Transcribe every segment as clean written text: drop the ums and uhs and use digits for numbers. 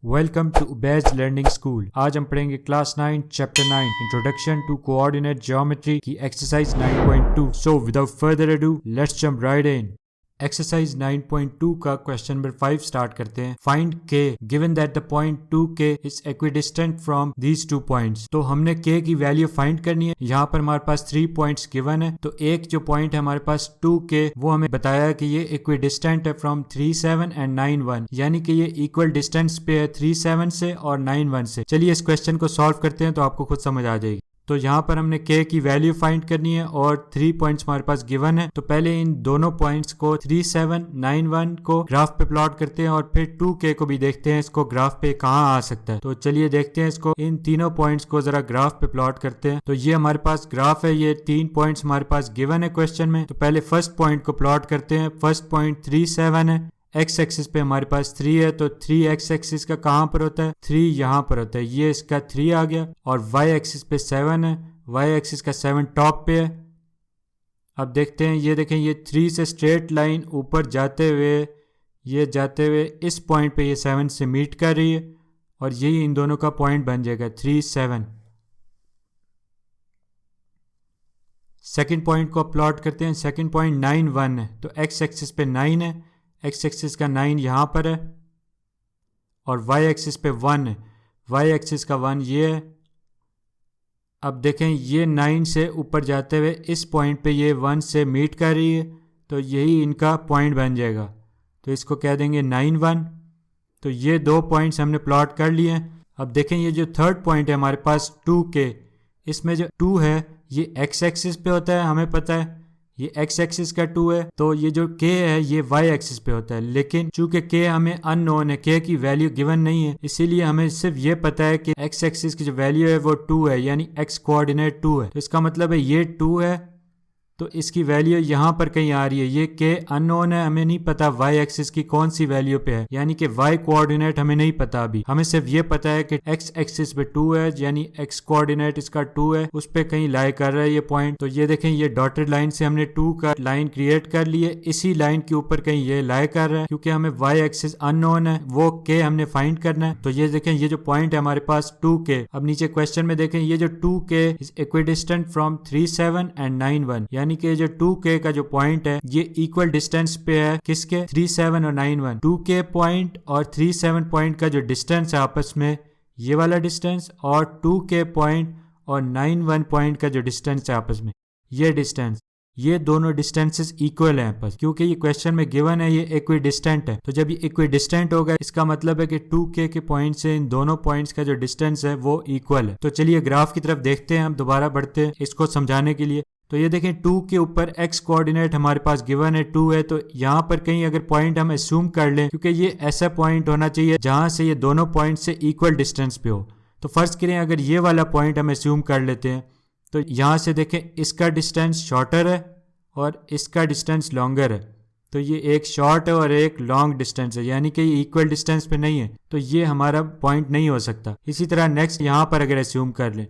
Welcome to Ubaij learning school. आज हम पढ़ेंगे class 9 chapter 9 introduction to coordinate geometry की exercise 9.2। So without further ado let's jump right in. Exercise 9.2 का question number 5 start करते हैं। Find k given that the point 2k is equidistant from these 2 points. तो हमने k की value find करनी है। यहाँ पर हमारे पास 3 पॉइंट्स गिवन है। तो एक जो पॉइंट है हमारे पास 2k, वो हमें बताया है कि ये इक्विडिस्टेंट है फ्रॉम 3, 7 एंड 9, 1, यानी कि ये इक्वल डिस्टेंस पे है 3, 7 से और 9, 1 से। चलिए इस क्वेश्चन को सॉल्व करते हैं तो आपको खुद समझ आ जाएगी। तो यहाँ पर हमने k की वैल्यू फाइंड करनी है और 3 पॉइंट्स हमारे पास गिवन है। तो पहले इन दोनों पॉइंट्स को 3, 7, 9, 1 को ग्राफ पे प्लॉट करते हैं और फिर 2k को भी देखते हैं इसको ग्राफ पे कहाँ आ सकता है। तो चलिए देखते हैं इसको, इन तीनों पॉइंट्स को जरा ग्राफ पे प्लॉट करते हैं। तो ये हमारे पास ग्राफ है, ये 3 पॉइंट्स हमारे पास गिवन है क्वेश्चन में। तो पहले फर्स्ट पॉइंट को प्लॉट करते हैं। फर्स्ट पॉइंट 3, 7 है। एक्स एक्सिस पे हमारे पास 3 है, तो 3 एक्स एक्सिस का कहाँ पर होता है, 3 यहाँ पर होता है, ये इसका 3 आ गया। और वाई एक्सिस पे 7 है, वाई एक्सिस का 7 टॉप पे है। अब देखते हैं, ये देखें, ये 3 से स्ट्रेट लाइन ऊपर जाते हुए, ये जाते हुए इस पॉइंट पे ये 7 से मीट कर रही है और यही इन दोनों का पॉइंट बन जाएगा 3, 7। सेकंड पॉइंट को प्लॉट करते हैं। सेकंड पॉइंट 9, 1 है। तो एक्स एक्सिस पे 9 है, एक्स एक्सिस का 9 यहाँ पर है और वाई एक्सिस पे 1 है, वाई एक्सिस का 1 ये है। अब देखें, ये 9 से ऊपर जाते हुए इस पॉइंट पे ये 1 से मीट कर रही है, तो यही इनका पॉइंट बन जाएगा। तो इसको कह देंगे 9, 1। तो ये 2 पॉइंट्स हमने प्लॉट कर लिए हैं। अब देखें, ये जो थर्ड पॉइंट है हमारे पास 2k, इसमें जो 2 है ये एक्स एक्सिस पे होता है, हमें पता है ये एक्स एक्सिस का 2 है। तो ये जो k है ये वाई एक्सिस पे होता है, लेकिन चूंकि k हमें अननोन है, k की वैल्यू गिवन नहीं है, इसीलिए हमें सिर्फ ये पता है कि एक्स एक्सिस की जो वैल्यू है वो 2 है, यानी x कोऑर्डिनेट 2 है। तो इसका मतलब है ये 2 है, तो इसकी वैल्यू यहाँ पर कहीं आ रही है। ये k अननोन है, हमें नहीं पता y एक्सिस की कौन सी वैल्यू पे है, यानी कि y कोऑर्डिनेट हमें नहीं पता अभी। हमें सिर्फ ये पता है कि x एक्सिस पे 2 है, यानी x कोऑर्डिनेट इसका 2 है, उस पे कहीं लाई कर रहा है ये पॉइंट। तो ये देखें, ये डॉटेड लाइन से हमने 2 का लाइन क्रिएट कर ली है, इसी लाइन के ऊपर कहीं ये लाई कर रहा है, क्योंकि हमें y एक्सिस अननोन है, वो k हमने फाइंड करना है। तो ये देखें, ये जो पॉइंट है हमारे पास 2k। अब नीचे क्वेश्चन में देखें, ये जो 2k is equidistant from 3, 7 and 9, 1, यानी कि जो 2k का जो पॉइंट है ये इक्वल डिस्टेंस पे है किसके, 3, 7 और 9, 1। 2k पॉइंट और 3, 7 पॉइंट का जो डिस्टेंस है आपस में, ये वाला डिस्टेंस, और 2k पॉइंट और 9, 1 पॉइंट का जो डिस्टेंस है आपस में, ये डिस्टेंस, ये दोनों डिस्टेंसेस इक्वल हैं आपस, क्योंकि ये क्वेश्चन में गिवन है ये इक्विडिस्टेंट है। तो जब ये इक्विडिस्टेंट होगा इसका मतलब है कि 2k के पॉइंट से इन दोनों पॉइंट्स का जो डिस्टेंस है वो इक्वल है। तो चलिए ग्राफ की तरफ देखते हैं, हम दोबारा बढ़ते हैं इसको समझाने के लिए। तो ये देखें, 2 के ऊपर x कोऑर्डिनेट हमारे पास गिवन है 2 है, तो यहाँ पर कहीं अगर पॉइंट हम अज्यूम कर लें, क्योंकि ये ऐसा पॉइंट होना चाहिए जहां से ये दोनों पॉइंट से इक्वल डिस्टेंस पे हो। तो फर्स्ट करें, अगर ये वाला पॉइंट हम अज्यूम कर लेते हैं, तो यहाँ से देखें इसका डिस्टेंस शॉर्टर है और इसका डिस्टेंस लॉन्गर है। तो ये एक शॉर्ट है और एक लॉन्ग डिस्टेंस है, यानी कि ये इक्वल डिस्टेंस पे नहीं है, तो ये हमारा पॉइंट नहीं हो सकता। इसी तरह नेक्स्ट यहाँ पर अगर अज्यूम कर लें,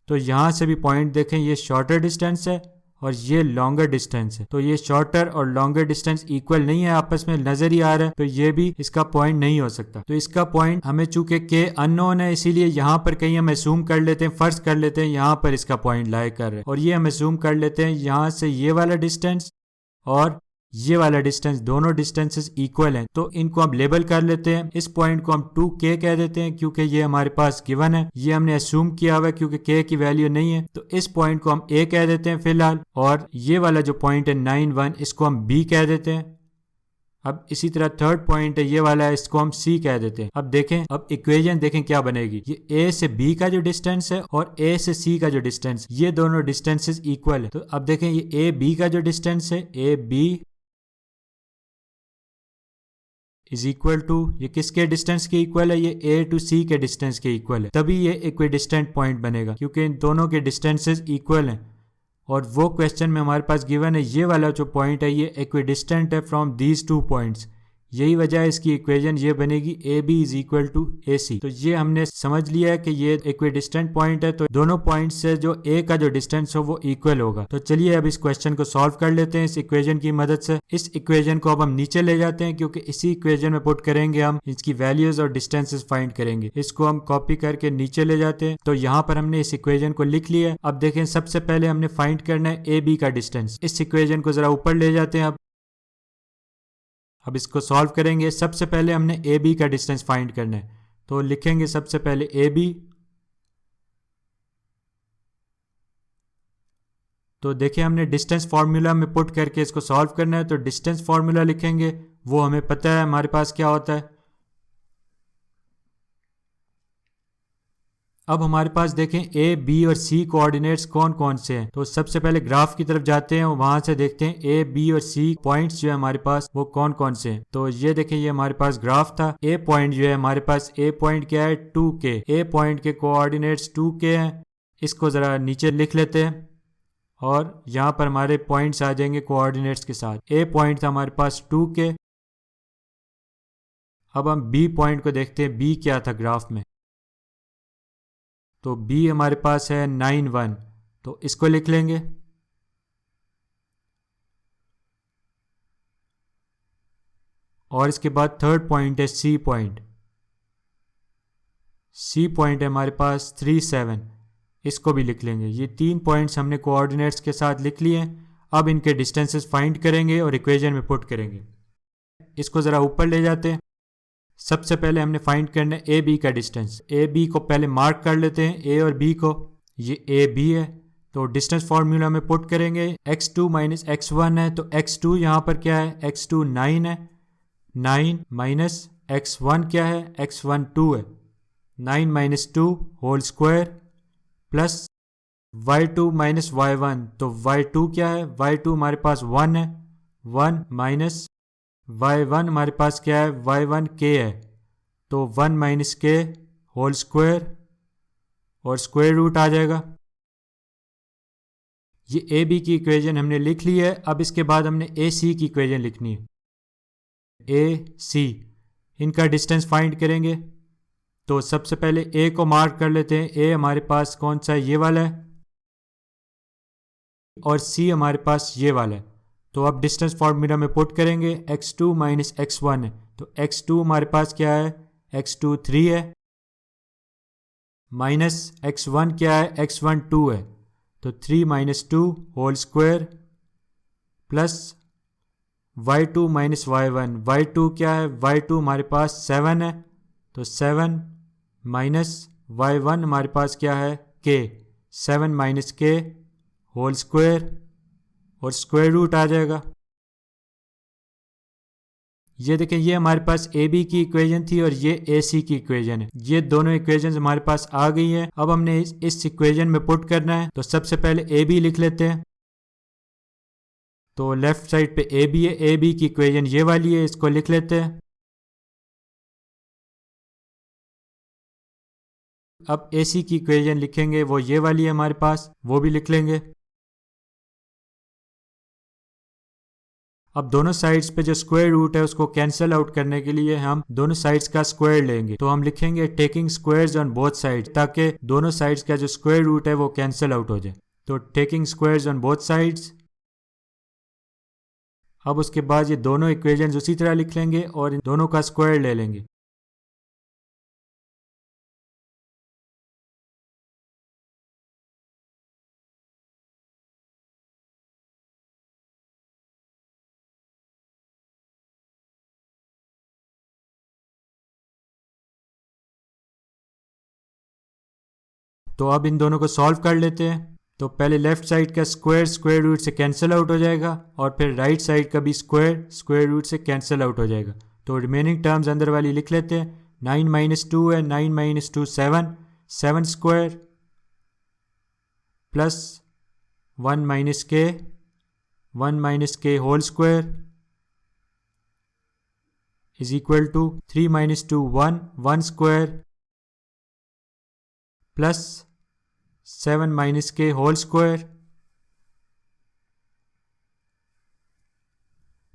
तो यहाँ से भी पॉइंट देखें, ये शॉर्टर डिस्टेंस है और ये लॉन्गर डिस्टेंस है। तो ये शॉर्टर और लॉन्गर डिस्टेंस इक्वल नहीं है, आपस में नजर ही आ रहा है, तो ये भी इसका पॉइंट नहीं हो सकता। तो इसका पॉइंट हमें चूंकि k अननोन है, इसीलिए यहाँ पर कहीं हम अज्यूम कर लेते हैं, फर्ज कर लेते हैं यहाँ पर इसका पॉइंट लाई कर रहे हैं, और ये हम अज्यूम कर लेते हैं यहाँ से ये वाला डिस्टेंस और ये वाला डिस्टेंस, दोनों डिस्टेंसेस इक्वल हैं। तो इनको हम लेबल कर लेते हैं। इस पॉइंट को हम 2k कह देते हैं, क्योंकि ये हमारे पास गिवन है, ये हमने अज्यूम किया हुआ है क्योंकि k की वैल्यू नहीं है। तो इस पॉइंट को हम a कह देते हैं फिलहाल, और ये वाला जो पॉइंट है 9, 1, इसको हम b कह देते हैं। अब इसी तरह थर्ड पॉइंट है ये वाला, इसको हम c कह देते हैं। अब देखें, अब इक्वेशन देखें क्या बनेगी। ये a से b का जो डिस्टेंस है और a से c का जो डिस्टेंस, ये दोनों डिस्टेंसेस इक्वल है। तो अब देखें, ये a b का जो डिस्टेंस है, a b is equal to, ये किसके डिस्टेंस के इक्वल है, ये a टू c के डिस्टेंस के इक्वल है, तभी ये इक्विडिस्टेंट पॉइंट बनेगा, क्योंकि इन दोनों के डिस्टेंसेस इक्वल हैं। और वो क्वेश्चन में हमारे पास गिवन है ये वाला जो पॉइंट है ये इक्विडिस्टेंट है फ्रॉम दीज 2 पॉइंट्स, यही वजह है इसकी इक्वेशन ये बनेगी A B is equal to A C. तो ये हमने समझ लिया है कि ये इक्विडिस्टेंट पॉइंट है, तो दोनों पॉइंट से जो ए का जो डिस्टेंस हो वो इक्वल होगा। तो चलिए अब इस क्वेश्चन को सॉल्व कर लेते हैं इस इक्वेशन की मदद से। इस इक्वेशन को अब हम नीचे ले जाते हैं, क्योंकि इसी इक्वेशन में पुट करेंगे हम इसकी वैल्यूज और डिस्टेंसेस फाइंड करेंगे। इसको हम कॉपी करके नीचे ले जाते हैं। तो यहाँ पर हमने इस इक्वेशन को लिख लिया। अब देखें, सबसे पहले हमने फाइंड करना है ए बी का डिस्टेंस। इस इक्वेशन को जरा ऊपर ले जाते हैं। अब इसको सॉल्व करेंगे। सबसे पहले हमने ए बी का डिस्टेंस फाइंड करना है, तो लिखेंगे सबसे पहले ए बी। तो देखिए, हमने डिस्टेंस फार्मूला में पुट करके इसको सॉल्व करना है। तो डिस्टेंस फार्मूला लिखेंगे, वो हमें पता है हमारे पास क्या होता है। अब हमारे पास देखें ए बी और सी कोऑर्डिनेट्स कौन कौन से हैं। तो सबसे पहले ग्राफ की तरफ जाते हैं, वहां से देखते हैं ए बी और सी पॉइंट्स जो है हमारे पास वो कौन कौन से हैं। तो ये देखें, ये हमारे पास ग्राफ था। ए पॉइंट जो है हमारे पास, ए पॉइंट क्या है 2k। ए पॉइंट के कोऑर्डिनेट्स 2k हैं। इसको जरा नीचे लिख लेते हैं और यहाँ पर हमारे पॉइंट्स आ जाएंगे कोऑर्डिनेट्स के साथ। ए पॉइंट था हमारे पास 2k। अब हम बी पॉइंट को देखते हैं, बी क्या था ग्राफ में। तो b हमारे पास है 9 1, तो इसको लिख लेंगे। और इसके बाद थर्ड पॉइंट है c पॉइंट। c पॉइंट है हमारे पास 3 7, इसको भी लिख लेंगे। ये 3 पॉइंट्स हमने कोऑर्डिनेट्स के साथ लिख लिए हैं। अब इनके डिस्टेंसेस फाइंड करेंगे और इक्वेशन में पुट करेंगे। इसको ज़रा ऊपर ले जाते हैं। सबसे पहले हमने फाइंड करना है ए बी का डिस्टेंस। ए बी को पहले मार्क कर लेते हैं, ए और बी को। ये ए बी है, तो डिस्टेंस फार्मूला में पुट करेंगे। x2 माइनस x1 है, तो x2 यहाँ पर क्या है, x2 9 है। 9 माइनस x1 क्या है, x1 2 है। 9 minus 2 whole square plus y2 minus y1, तो y2 क्या है, y2 हमारे पास 1 है। 1 माइनस y1 हमारे पास क्या है, y1 k है। तो 1 माइनस k होल स्क्वायर और स्क्वायर रूट आ जाएगा। ये ए बी की इक्वेशन हमने लिख ली है। अब इसके बाद हमने ए सी की इक्वेशन लिखनी है। ए सी, इनका डिस्टेंस फाइंड करेंगे। तो सबसे पहले ए को मार्क कर लेते हैं। ए हमारे पास कौन सा है, ये वाला है। और सी हमारे पास ये वाला है। तो अब डिस्टेंस फार्मूला में पुट करेंगे। x2 माइनस x1 है, तो x2 हमारे पास क्या है, x2 3 है। माइनस x1 क्या है, x1 2 है। तो 3 minus 2 whole square plus y2 minus y1। y2 क्या है, y2 हमारे पास 7 है। तो 7 माइनस y1 हमारे पास क्या है, k। 7 minus k whole square और स्क्वायर रूट आ जाएगा। ये देखें, ये हमारे पास ए बी की इक्वेशन थी और ये ए सी की इक्वेशन है। ये दोनों इक्वेशन हमारे पास आ गई हैं। अब हमने इस इक्वेशन में पुट करना है। तो सबसे पहले ए बी लिख लेते हैं। तो लेफ्ट साइड पे ए बी है, ए बी की इक्वेशन ये वाली है, इसको लिख लेते हैं। अब ए सी की इक्वेशन लिखेंगे, वो ये वाली है हमारे पास, वो भी लिख लेंगे। अब दोनों साइड्स पे जो स्क्वायर रूट है उसको कैंसिल आउट करने के लिए हम दोनों साइड्स का स्क्वायर लेंगे। तो हम लिखेंगे taking squares on both sides, ताकि दोनों साइड्स का जो स्क्वायर रूट है वो कैंसिल आउट हो जाए। तो taking squares on both sides. अब उसके बाद ये दोनों इक्वेशंस उसी तरह लिख लेंगे और इन दोनों का स्क्वायर ले लेंगे। तो अब इन दोनों को सॉल्व कर लेते हैं। तो पहले लेफ्ट साइड का स्क्वायर स्क्वायर रूट से कैंसिल आउट हो जाएगा और फिर राइट साइड का भी स्क्वायर स्क्वायर रूट से कैंसिल आउट हो जाएगा। तो रिमेनिंग टर्म्स अंदर वाली लिख लेते हैं। 9 माइनस 2 है, 9 माइनस 2 7, 7 स्क्वायर प्लस 1 माइनस के, 1 minus k whole square is equal to 3 minus 2 1, 1 square plus 7 minus k whole square.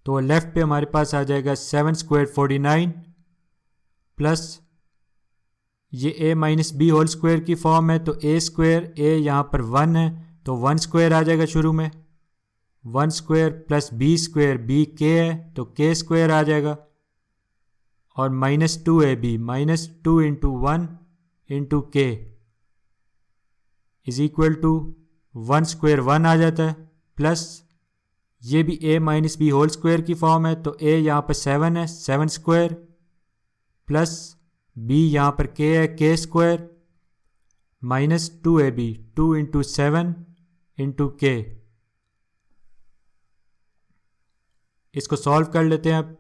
तो लेफ़्ट पे हमारे पास आ जाएगा 7 स्क्वायर 49 प्लस ये a minus b whole square की फॉर्म है, तो a स्क्वायर a यहाँ पर 1 है तो 1 स्क्वायर आ जाएगा शुरू में, 1 square plus b square b k है तो k स्क्वायर आ जाएगा, और minus 2ab minus 2 into 1 into k is equal to 1 square 1 आ जाता है, प्लस ये भी a minus b whole square की फॉर्म है तो a यहाँ पर 7 है 7 स्क्वायर प्लस b यहाँ पर k है k square minus 2ab 2 into 7 into k। इसको सॉल्व कर लेते हैं अब।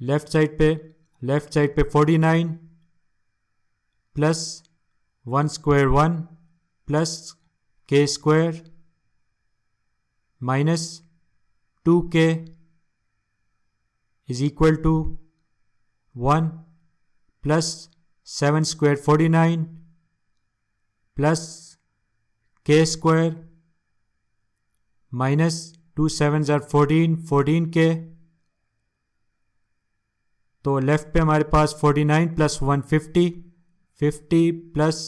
लेफ़्ट साइड पे 49 plus 1 square 1 plus k square minus 2k is equal to 1 plus 7 square 49 plus k square minus 2 7 or 14k। तो लेफ़्ट पे हमारे पास 49 plus 1 50 plus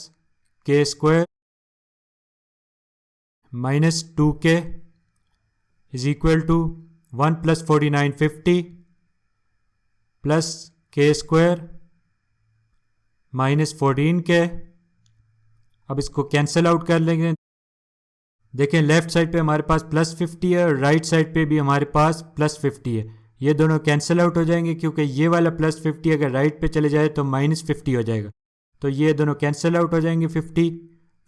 k square minus 2k is equal to 1 plus 49 50 plus k square minus 14k। अब इसको cancel out कर लेंगे। देखें left side पे हमारे पास प्लस 50 है और राइट साइड पे भी हमारे पास प्लस 50 है, ये दोनों कैंसिल आउट हो जाएंगे क्योंकि ये वाला प्लस 50 अगर राइट पे चले जाए तो माइनस 50 हो जाएगा, तो ये दोनों कैंसिल आउट हो जाएंगे।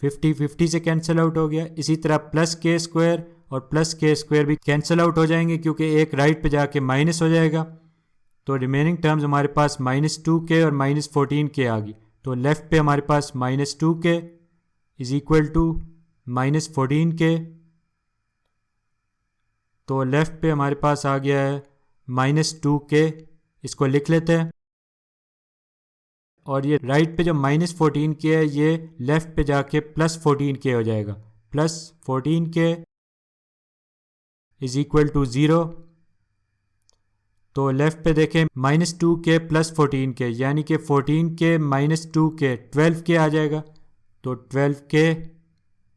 50 से कैंसिल आउट हो गया। इसी तरह प्लस k स्क्वायर और प्लस k स्क्वायर भी कैंसिल आउट हो जाएंगे क्योंकि एक राइट पे जाके माइनस हो जाएगा, तो रिमेनिंग टर्म्स हमारे पास माइनस 2k और माइनस 14k आ गई। तो लेफ़्ट पे हमारे पास minus 2k is equal to minus 14k, तो लेफ़्ट पे हमारे पास आ गया है माइनस 2k, इसको लिख लेते हैं। और ये राइट पे जो माइनस 14k है ये लेफ़्ट पे जाके प्लस 14k हो जाएगा, plus 14k is equal to 0। तो लेफ़्ट पे देखें माइनस 2k प्लस 14k यानी कि 14k माइनस 2k 12k आ जाएगा, तो 12k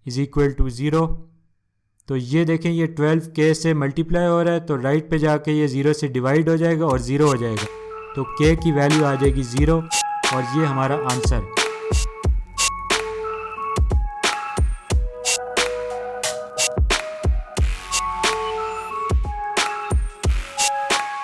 इज इक्वल टू 0। तो ये देखें ये 12k से मल्टीप्लाई हो रहा है तो राइट पे जाके ये 0 से डिवाइड हो जाएगा और 0 हो जाएगा, तो k की वैल्यू आ जाएगी 0 और ये हमारा आंसर है।